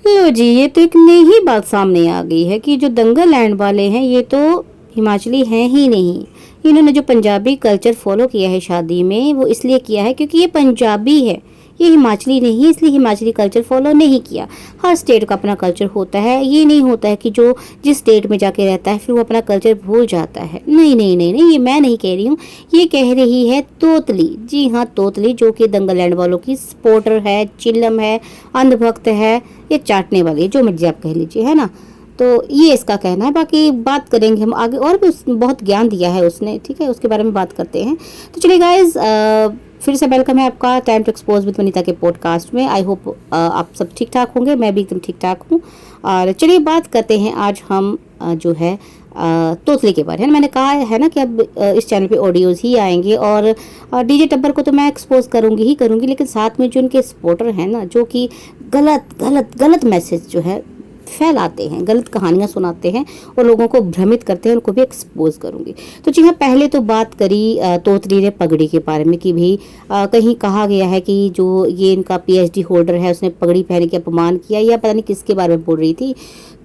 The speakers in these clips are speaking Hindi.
लो जी, ये तो एक नई ही बात सामने आ गई है कि जो दंगल लैंड वाले हैं ये तो हिमाचली हैं ही नहीं। इन्होंने जो पंजाबी कल्चर फॉलो किया है शादी में, वो इसलिए किया है क्योंकि ये पंजाबी है, ये हिमाचली नहीं है, इसलिए हिमाचली कल्चर फॉलो नहीं किया। हर स्टेट का अपना कल्चर होता है, ये नहीं होता है कि जो जिस स्टेट में जाके रहता है फिर वो अपना कल्चर भूल जाता है। नहीं नहीं नहीं नहीं, ये मैं नहीं कह रही हूँ, ये कह रही है तोतली। जी हाँ, तोतली, जो कि दंगल लैंड वालों की सपोर्टर है, चिल्लम है, अंधभक्त है, ये चाटने वाली है, जो मर्जी आप कह लीजिए, है ना। तो ये इसका कहना है। बाकी बात करेंगे हम आगे, और भी बहुत ज्ञान दिया है उसने, ठीक है, उसके बारे में बात करते हैं। तो चलिए गाइज, फिर से वेलकम है आपका time to expose with Vanita के पॉडकास्ट में। आई होप आप सब ठीक ठाक होंगे, मैं भी एकदम ठीक ठाक हूँ। और चलिए बात करते हैं आज हम जो है तोतली के बारे में। मैंने कहा है ना कि अब इस चैनल पे ऑडियोज़ ही आएंगे, और डीजे टब्बर को तो मैं एक्सपोज करूँगी ही करूँगी, लेकिन साथ में जो उनके सपोर्टर हैं ना, जो कि गलत गलत गलत मैसेज जो है फैलाते हैं, गलत कहानियाँ सुनाते हैं और लोगों को भ्रमित करते हैं, उनको भी एक्सपोज करूंगी। तो जी हाँ, पहले तो बात करी तोतली ने पगड़ी के बारे में कि भी कहीं कहा गया है कि जो ये इनका पीएचडी होल्डर है उसने पगड़ी पहन के अपमान किया, या पता नहीं किसके बारे में बोल रही थी।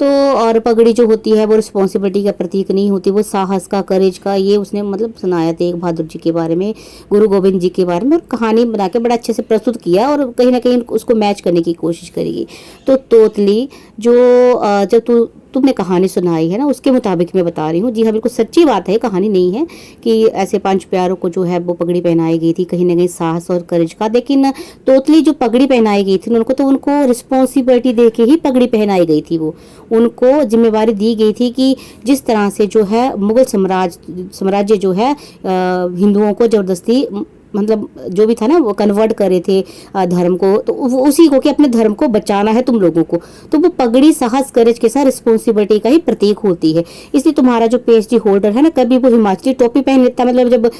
तो और पगड़ी जो होती है वो रिस्पॉन्सिबिलिटी का प्रतीक नहीं होती, वो साहस का, करेज का, ये उसने मतलब सुनाया तेग बहादुर जी के बारे में, गुरु गोविंद जी के बारे में, और कहानी बना के बड़ा अच्छे से प्रस्तुत किया और कहीं ना कहीं उसको मैच करने की कोशिश करेगी। तो तोतली जो जब तुमने कहानी सुनाई है ना, उसके मुताबिक मैं बता रही हूँ। जी हाँ, बिल्कुल सच्ची बात है, कहानी नहीं है कि ऐसे 5 प्यारों को जो है वो पगड़ी पहनाई गई थी, कहीं ना कहीं साहस और करेज का। लेकिन तोतली जो पगड़ी पहनाई गई थी उनको रिस्पॉन्सिबिलिटी दे के ही पगड़ी पहनाई गई थी। वो उनको जिम्मेवारी दी गई थी कि जिस तरह से जो है मुगल साम्राज्य जो है हिंदुओं को जबरदस्ती, मतलब जो भी था ना, वो कन्वर्ट करे थे धर्म को, तो वो उसी को कि अपने धर्म को बचाना है तुम लोगों को। तो वो पगड़ी साहस करेज के साथ रिस्पॉन्सिबिलिटी का ही प्रतीक होती है। इसलिए तुम्हारा जो पीएचडी होल्डर है ना, कभी वो हिमाचली टोपी पहन लेता, मतलब जब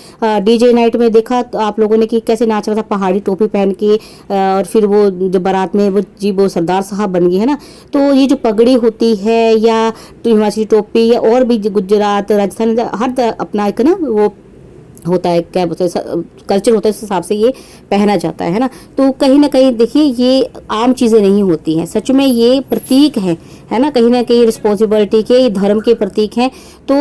डीजे नाइट में देखा तो आप लोगों ने कि कैसे नाच रहा था पहाड़ी टोपी पहन के, और फिर वो जो बारात में वो सरदार साहब बन गए है ना। तो ये जो पगड़ी होती है या तो हिमाचली टोपी, या और भी गुजरात, राजस्थान, हर अपना एक ना वो होता है, क्या बोलते हैं, कल्चर होता है, उस हिसाब से ये पहना जाता है ना। तो कहीं ना कहीं देखिए, ये आम चीज़ें नहीं होती हैं, सच में ये प्रतीक है ना, कहीं ना कहीं रिस्पॉन्सिबिलिटी के, धर्म के प्रतीक हैं। तो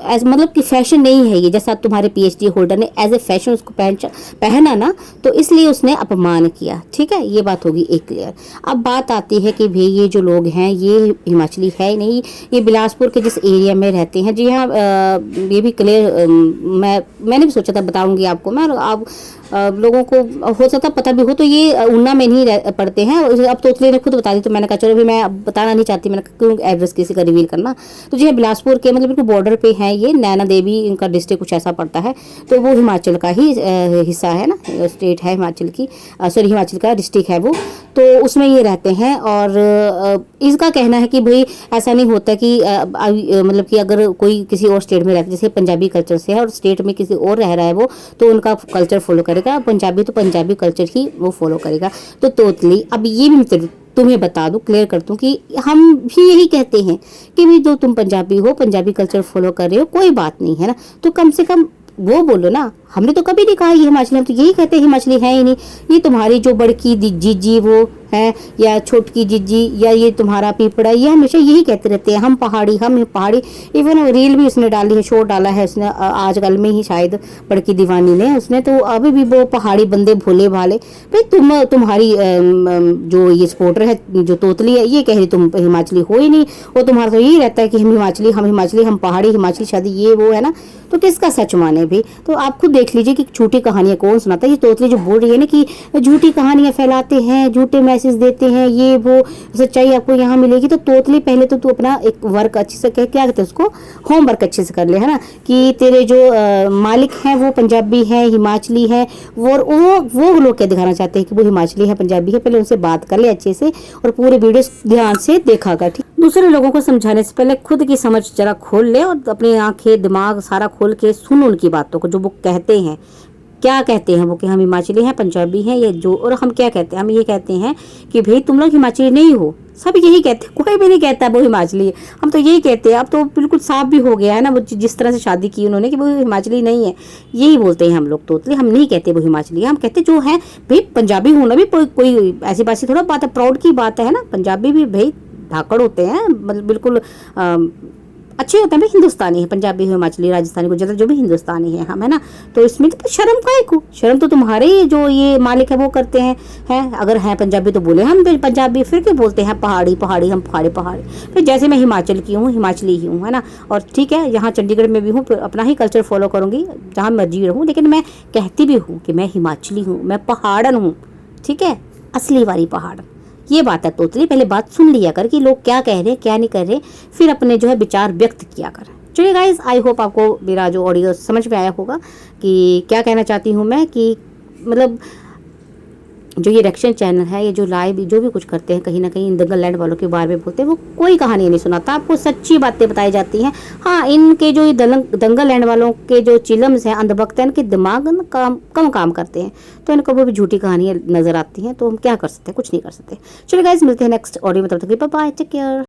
एज मतलब कि फैशन नहीं है ये, जैसा तुम्हारे पीएचडी होल्डर ने एज ए फैशन उसको पहना ना, तो इसलिए उसने अपमान किया। ठीक है, ये बात होगी एक क्लियर। अब बात आती है कि भाई ये जो लोग हैं ये हिमाचली है ही नहीं, ये बिलासपुर के जिस एरिया में रहते हैं। जी हाँ, ये भी क्लियर मैंने भी सोचा था बताऊंगी आपको मैं, आप लोगों को हो सकता पता भी हो। तो ये ऊना में नहीं पढ़ते हैं, अब तोतली ने खुद बता दी, तो मैंने कहा चलो भी मैं बताना नहीं चाहती, मैंने क्यों एड्रेस किसी का रिवील करना। तो जी बिलासपुर के मतलब बिल्कुल बॉर्डर पे है ये, नैना देवी इनका डिस्ट्रिक्ट कुछ ऐसा पड़ता है। तो वो हिमाचल का ही हिस्सा है ना, स्टेट है हिमाचल की, सॉरी हिमाचल का डिस्ट्रिक्ट है वो। तो उसमें ये रहते हैं, और इसका कहना है कि भाई ऐसा नहीं होता कि मतलब कि अगर कोई किसी और स्टेट में रहता है, जैसे पंजाबी कल्चर से है और स्टेट में किसी और रह रहा है वो, तो उनका कल्चर फॉलो करेगा, पंजाबी तो पंजाबी कल्चर ही वो फॉलो करेगा। तो तोतली, अब ये भी तुम्हें बता दूं, क्लियर कर दूं कि हम भी यही कहते हैं कि भी जो तुम पंजाबी हो, पंजाबी कल्चर फॉलो कर रहे हो, कोई बात नहीं है ना, तो कम से कम वो बोलो ना। हमने तो कभी नहीं कहा ये हिमाचली, हम तो यही कहते हैं हिमाचली है ही नहीं। ये तुम्हारी जो बड़की जीजी वो है, या छोटकी जीजी, या ये तुम्हारा पीपड़ा, ये हमेशा यही कहते रहते हैं हम पहाड़ी, हम पहाड़ी। इवन रील भी उसने डाली है, शो डाला है उसने आजकल में ही, शायद बड़की दीवानी ने उसने, तो अभी भी वो पहाड़ी बंदे भोले भाले। भाई तुम्हारी जो ये सपोर्टर है जो तोतली है, ये कह रही तुम हिमाचली हो ही नहीं, वो तुम्हारा तो यही रहता है कि हम हिमाचली, हम पहाड़ी, हिमाचली शादी, ये वो है ना। तो किसका सच माने भी? तो आप खुद देख लीजिए कि झूठी कहानियां कौन सुनाता है। ये तोतली जो बोल रही है ना कि झूठी कहानियां फैलाते हैं, झूठे मैसेज देते हैं, ये वो, सच्चाई आपको यहाँ मिलेगी। तो तोतली, पहले तो तू अपना एक वर्क अच्छे से क्या कहते हैं उसको, होमवर्क अच्छे से कर ले, है ना, कि तेरे जो मालिक हैं वो पंजाबी है, हिमाचली है, वो लोग क्या दिखाना चाहते हैं कि वो हिमाचली है, पंजाबी है। पहले उनसे बात कर ले अच्छे से, और पूरे वीडियो ध्यान से देखा कर। ठीक, दूसरे लोगों को समझाने से पहले खुद की समझ जरा खोल ले, और अपनी आंखें दिमाग सारा खोल के सुन उनकी बातों को, जो वो कहते हैं। क्या कहते हैं वो कि हम हिमाचली हैं, पंजाबी हैं, ये जो, और हम क्या कहते हैं, हम ये कहते हैं कि भाई तुम लोग हिमाचली नहीं हो, सब यही कहते हैं, कोई भी नहीं कहता वो हिमाचली है, हम तो यही कहते हैं। अब तो बिल्कुल साफ भी हो गया है ना, वो जिस तरह से शादी की उन्होंने कि वो हिमाचली नहीं है, यही बोलते हैं हम लोग तोतली। हम नहीं कहते वो हिमाचली है, हम कहते जो है भाई पंजाबी होना भी कोई ऐसी बात थोड़ा बात है, प्राउड की बात है ना। पंजाबी भी भाई धाकड़ होते हैं, मतलब बिल्कुल अच्छे होते हैं भाई। हिंदुस्तानी है, पंजाबी हो, हिमाचली, राजस्थानी, गुजराती, जो भी हिंदुस्तानी है हम, है ना। तो इसमें तो शर्म काहे को, शर्म तो तुम्हारे जो ये मालिक है वो करते हैं। अगर हैं पंजाबी तो बोले हम पंजाबी, फिर क्यों बोलते हैं पहाड़ी पहाड़ी, हम पहाड़ी पहाड़ी। फिर जैसे मैं हिमाचल की हूँ, हिमाचली ही हूँ, है ना। और ठीक है, यहाँ चंडीगढ़ में भी हूँ, अपना ही कल्चर फॉलो करूँगी जहाँ मर्जी रहूँ, लेकिन मैं कहती भी हूँ कि मैं हिमाचली हूँ, मैं पहाड़न हूँ, ठीक है, असली वाली पहाड़। ये बात है तोतली, पहले बात सुन लिया कर कि लोग क्या कह रहे हैं क्या नहीं कर रहे, फिर अपने जो है विचार व्यक्त किया कर। चलिए गाइस, आई होप आपको मेरा जो ऑडियो समझ में आया होगा कि क्या कहना चाहती हूँ मैं। कि मतलब जो ये रिएक्शन चैनल है, ये जो लाइव जो भी कुछ करते हैं, कहीं ना कहीं दंगल लैंड वालों के बारे में बोलते हैं, वो कोई कहानी नहीं सुनाता, आपको सच्ची बातें बताई जाती हैं। हाँ, इनके जो ये दंगल लैंड वालों के जो चिलम्स हैं, अंधभक्त हैं, इनके दिमाग कम काम करते हैं, तो इनको वो भी झूठी कहानियाँ नजर आती हैं। तो हम क्या कर सकते हैं, कुछ नहीं कर सकते। चलिए गाइस, मिलते हैं नेक्स्ट ऑडियो में, तब तक बाय बाय, टेक केयर।